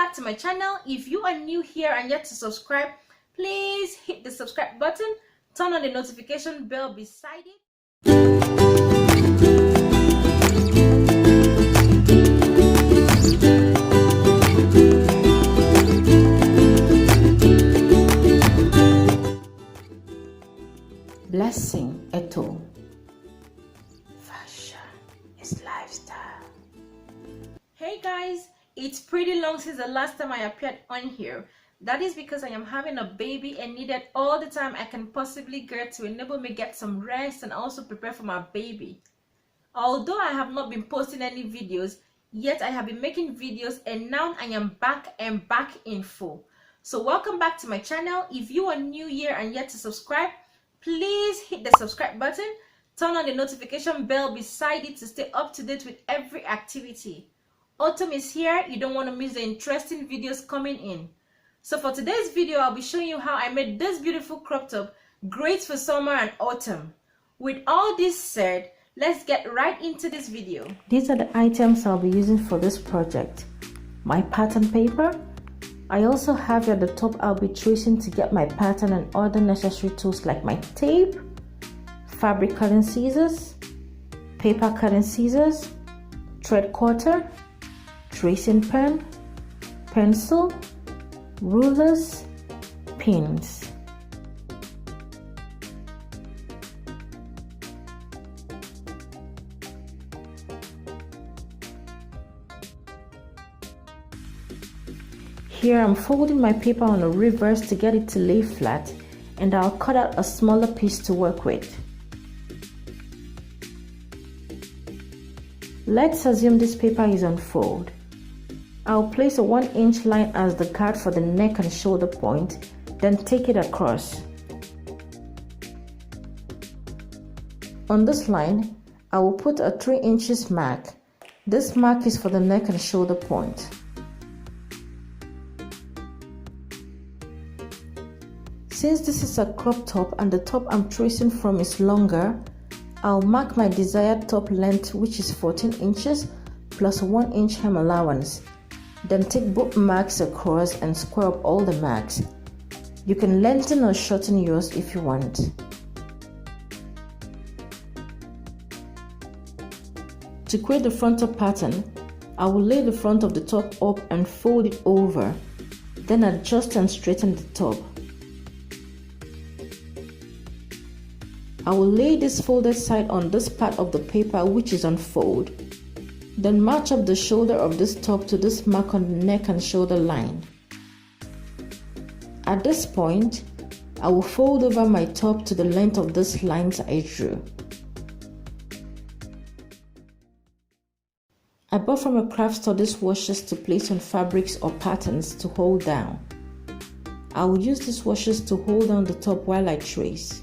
back to my channel. If you are new here and yet to subscribe, please hit the subscribe button, turn on the notification bell beside it. Blessing Eto. Fashion is lifestyle. Hey guys, it's pretty long since the last time I appeared on here. That is because I am having a baby and needed all the time I can possibly get to enable me get some rest and also prepare for my baby. Although I have not been posting any videos, yet I have been making videos and now I am back and back in full. So welcome back to my channel. If you are new here and yet to subscribe, please hit the subscribe button, turn on the notification bell beside it to stay up to date with every activity. Autumn is here, you don't want to miss the interesting videos coming in. So for today's video, I'll be showing you how I made this beautiful crop top, great for summer and autumn. With all this said, let's get right into this video. These are the items I'll be using for this project. My pattern paper. I also have at the top I'll be tracing to get my pattern and other necessary tools like my tape, fabric cutting scissors, paper cutting scissors, thread cutter, tracing pen, pencil, rulers, pins. Here I'm folding my paper on a reverse to get it to lay flat, and I'll cut out a smaller piece to work with. Let's assume this paper is unfolded. I'll place a 1-inch line as the guard for the neck and shoulder point, then take it across. On this line, I will put a 3 inches mark. This mark is for the neck and shoulder point. Since this is a crop top and the top I'm tracing from is longer, I'll mark my desired top length, which is 14 inches plus a 1-inch hem allowance. Then take both marks across and square up all the marks. You can lengthen or shorten yours if you want. To create the frontal pattern, I will lay the front of the top up and fold it over, then adjust and straighten the top. I will lay this folded side on this part of the paper which is unfolded. Then match up the shoulder of this top to this mark on the neck and shoulder line. At this point, I will fold over my top to the length of this lines I drew. I bought from a craft store these washers to place on fabrics or patterns to hold down. I will use these washers to hold down the top while I trace.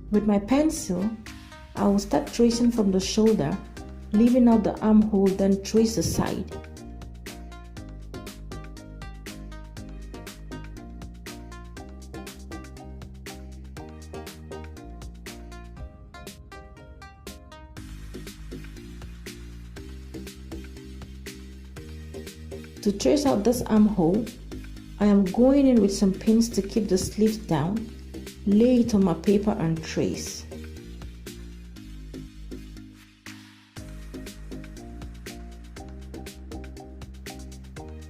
With my pencil, I will start tracing from the shoulder, leaving out the armhole, then trace the side. To trace out this armhole, I am going in with some pins to keep the sleeves down. Lay it on my paper and trace.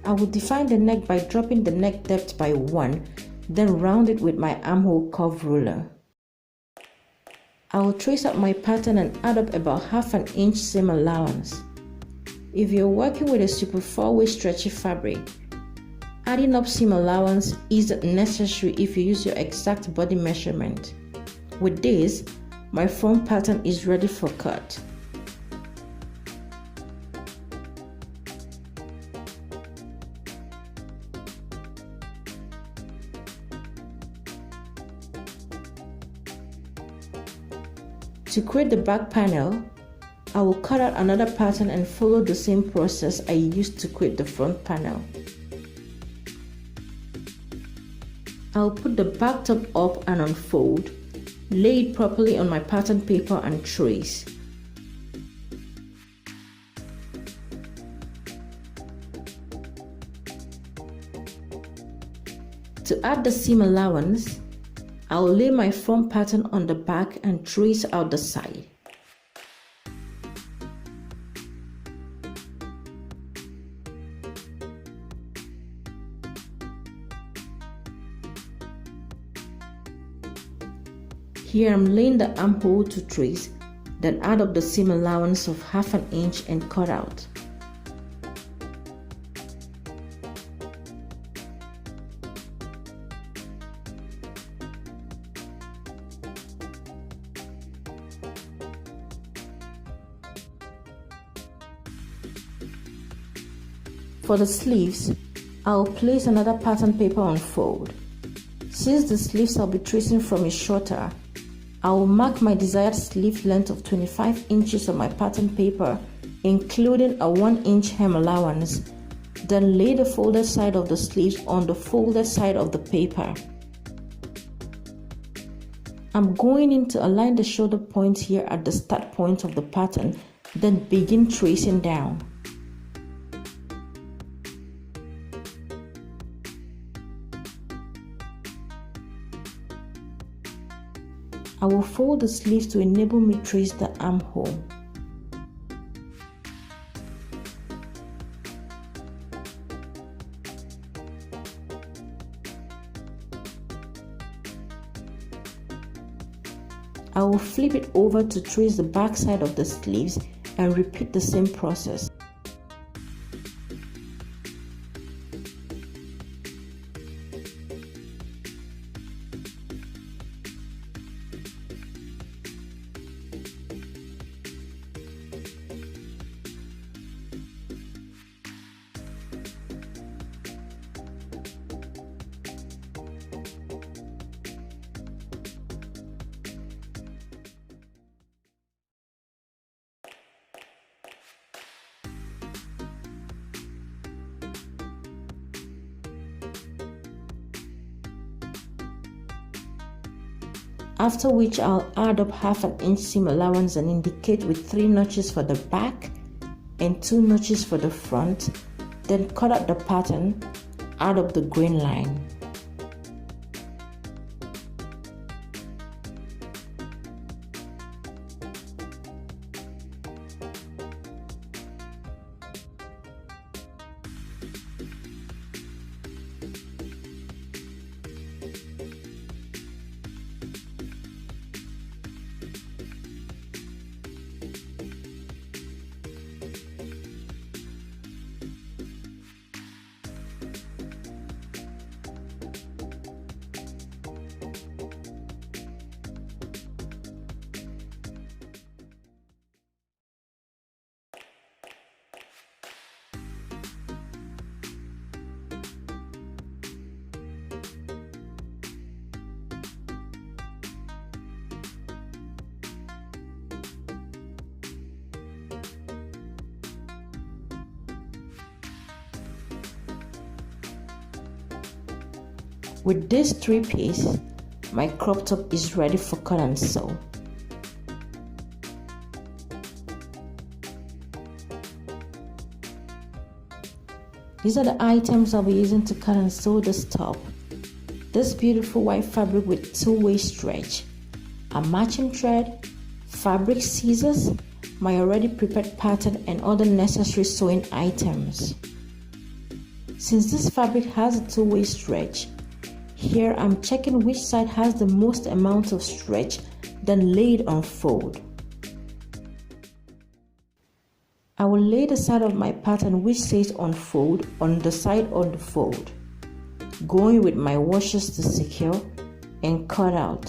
I will define the neck by dropping the neck depth by 1, then round it with my armhole curve ruler. I will trace out my pattern and add up about ½ an inch seam allowance. If you're working with a super 4-way stretchy fabric, adding up seam allowance isn't necessary if you use your exact body measurement. With this, my front pattern is ready for cut. To create the back panel, I will cut out another pattern and follow the same process I used to create the front panel. I'll put the back top up and unfold, Lay it properly on my pattern paper and trace. To add the seam allowance, I'll lay my front pattern on the back and trace out the side. Here I'm laying the armhole to trace, then add up the seam allowance of 1/2 inch and cut out. For the sleeves, I'll place another pattern paper on fold. Since the sleeves I'll be tracing from is shorter, I will mark my desired sleeve length of 25 inches on my pattern paper, including a 1 inch hem allowance, then lay the folded side of the sleeves on the folded side of the paper. I'm going in to align the shoulder point here at the start point of the pattern, then begin tracing down. I will fold the sleeves to enable me trace the armhole. I will flip it over to trace the back side of the sleeves and repeat the same process. After which I'll add up 1/2 inch seam allowance and indicate with 3 notches for the back and 2 notches for the front, then cut out the pattern, add up the grain line. With this 3-piece, my crop top is ready for cut and sew. These are the items I'll be using to cut and sew this top. This beautiful white fabric with 2-way stretch, a matching thread, fabric scissors, my already prepared pattern and other necessary sewing items. Since this fabric has a 2-way stretch, here I'm checking which side has the most amount of stretch, then lay it on fold. I will lay the side of my pattern which says on fold on the side on the fold, going with my washers to secure and cut out.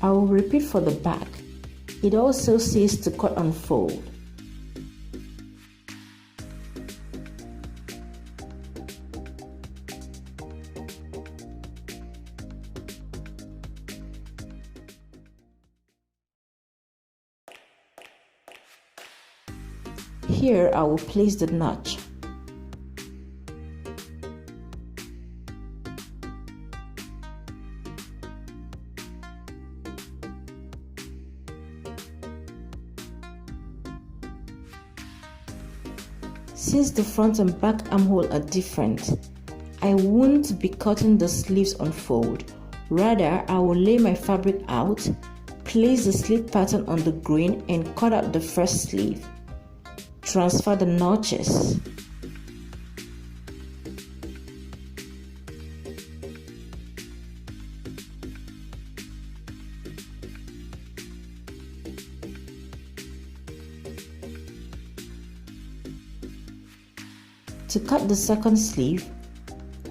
I will repeat for the back. It also says to cut and fold. Here I will place the notch. Since the front and back armhole are different, I won't be cutting the sleeves on fold. Rather, I will lay my fabric out, place the sleeve pattern on the grain and cut out the first sleeve. Transfer the notches. To cut the second sleeve,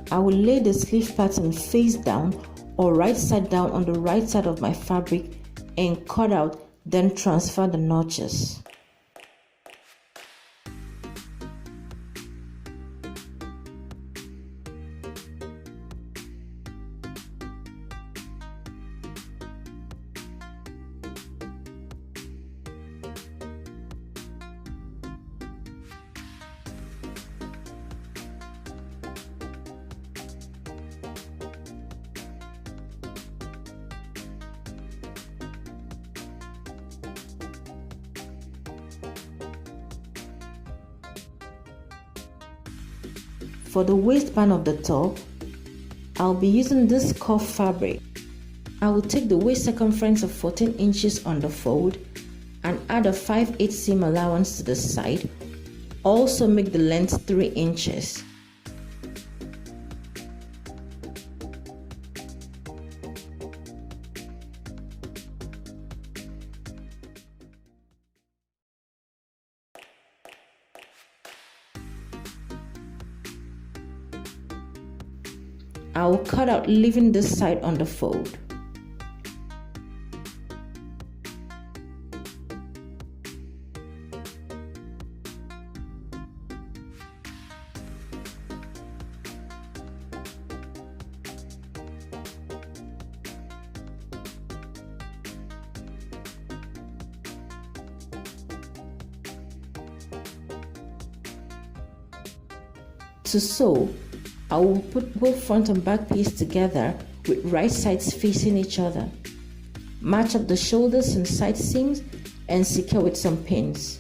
I will lay the sleeve pattern face down or right side down on the right side of my fabric and cut out, then transfer the notches. For the waistband of the top, I'll be using this cuff fabric. I will take the waist circumference of 14 inches on the fold and add a 5/8 seam allowance to the side. Also make the length 3 inches. I will cut out leaving this side on the fold. To sew, I will put both front and back piece together with right sides facing each other. Match up the shoulders and side seams and secure with some pins.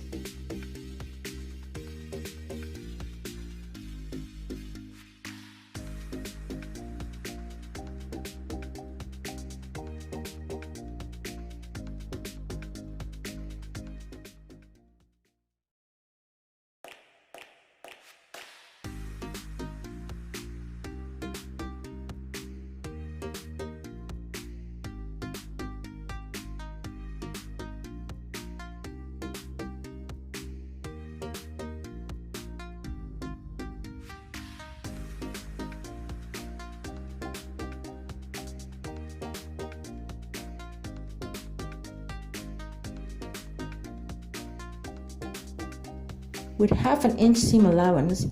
With 1/2 inch seam allowance,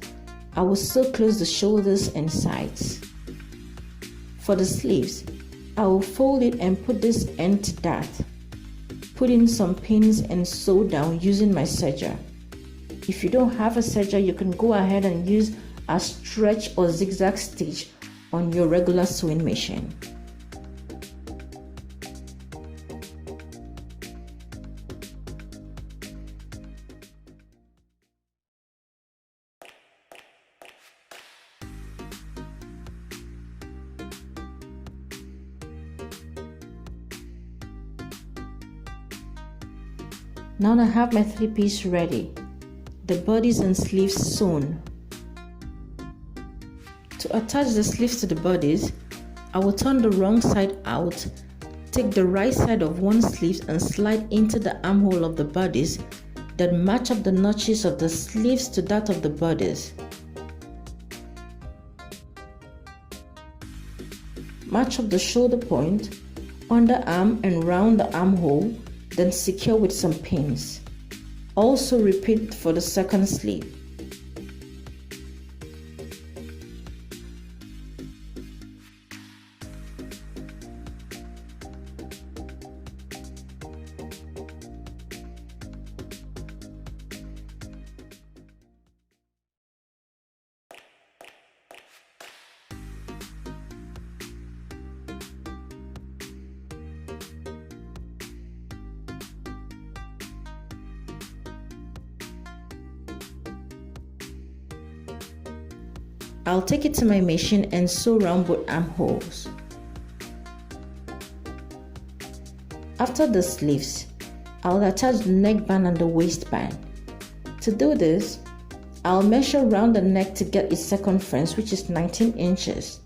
I will sew close the shoulders and sides. For the sleeves, I will fold it and put this end to that. Put in some pins and sew down using my serger. If you don't have a serger, you can go ahead and use a stretch or zigzag stitch on your regular sewing machine. Now I have my 3-piece ready, the bodies and sleeves sewn. To attach the sleeves to the bodies, I will turn the wrong side out, take the right side of one sleeve and slide into the armhole of the bodies, then match up the notches of the sleeves to that of the bodies. Match up the shoulder point underarm and round the armhole, then secure with some pins. Also repeat for the second sleeve. I'll take it to my machine and sew around both armholes. After the sleeves, I'll attach the neckband and the waistband. To do this, I'll measure around the neck to get its circumference, which is 19 inches.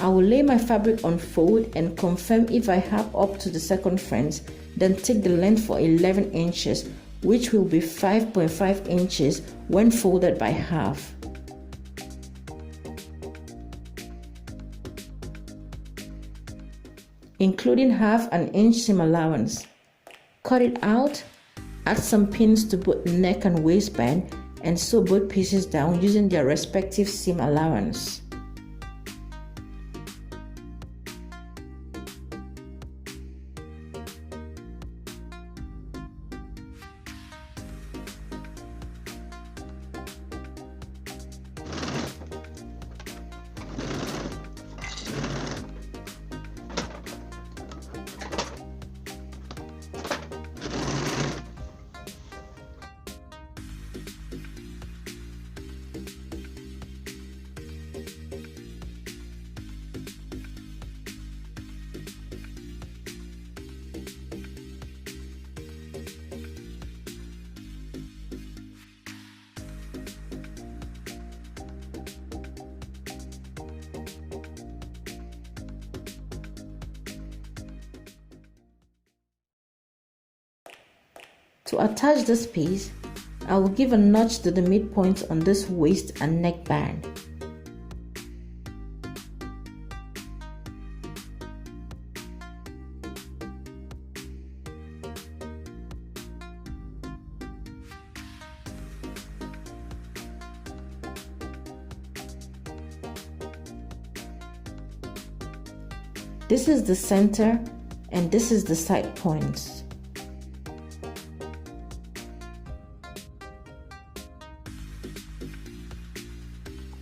I will lay my fabric on fold and confirm if I have up to the circumference, then take the length for 11 inches, which will be 5.5 inches when folded by half. Including half an inch seam allowance. Cut it out, add some pins to both neck and waistband, and sew both pieces down using their respective seam allowance. To attach this piece, I will give a notch to the midpoint on this waist and neck band. This is the center and this is the side points.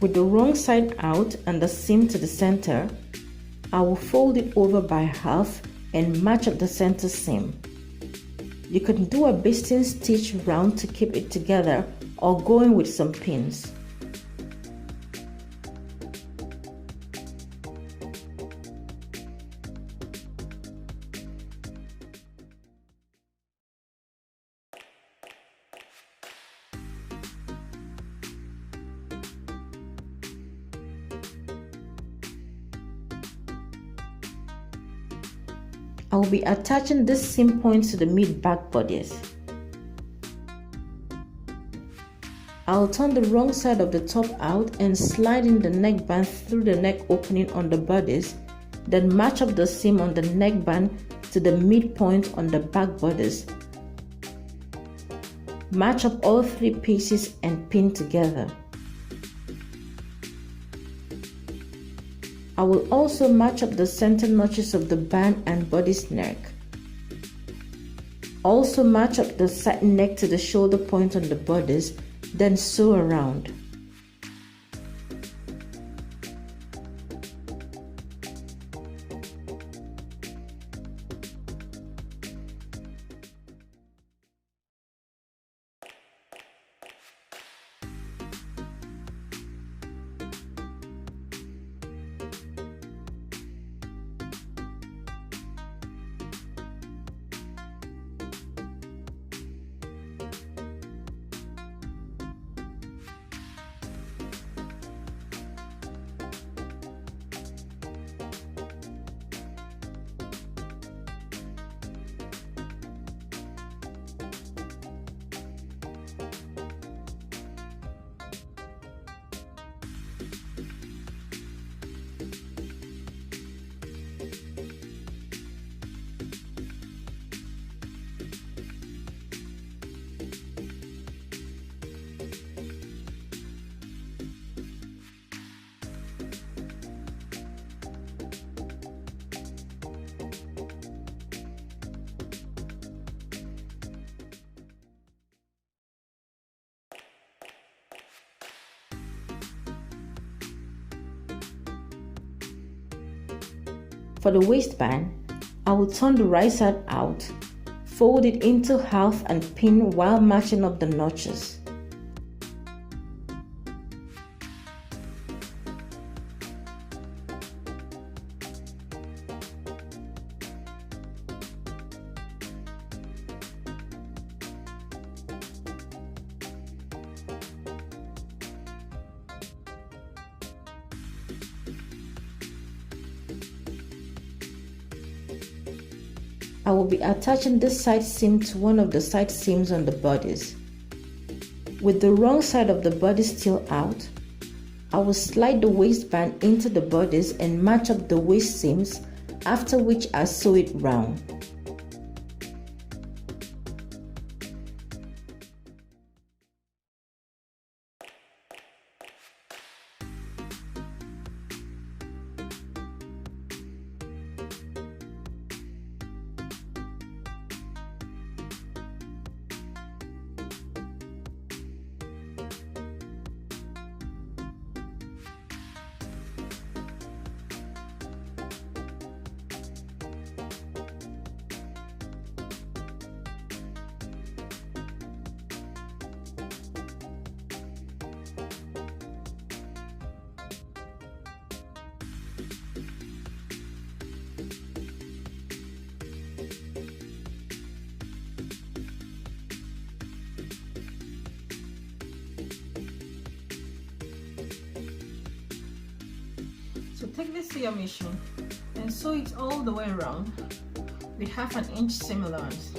With the wrong side out and the seam to the center, I will fold it over by half and match up the center seam. You can do a basting stitch round to keep it together or go in with some pins. I will be attaching this seam point to the mid back bodice. I'll turn the wrong side of the top out and slide in the neckband through the neck opening on the bodice, then match up the seam on the neckband to the midpoint on the back bodice. Match up all three pieces and pin together. I will also match up the center notches of the band and bodice neck. Also match up the side neck to the shoulder point on the bodice, then sew around. For the waistband, I will turn the right side out, fold it into half and pin while matching up the notches. I will be attaching this side seam to one of the side seams on the bodice. With the wrong side of the bodice still out, I will slide the waistband into the bodice and match up the waist seams, after which I sew it round. So take this sewing machine and sew it all the way around with 1/2 inch seam allowance.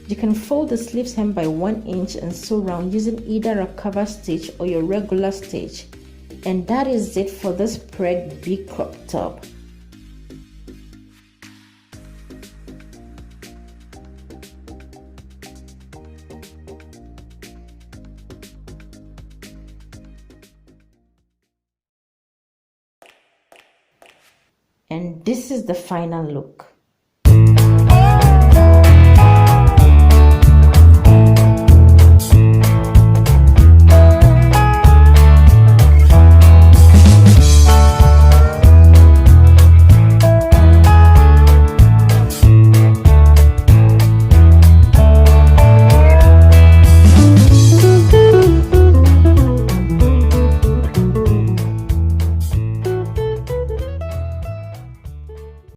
You can fold the sleeves hem by 1 inch and sew round using either a cover stitch or your regular stitch. And that is it for this spread big crop top. And this is the final look.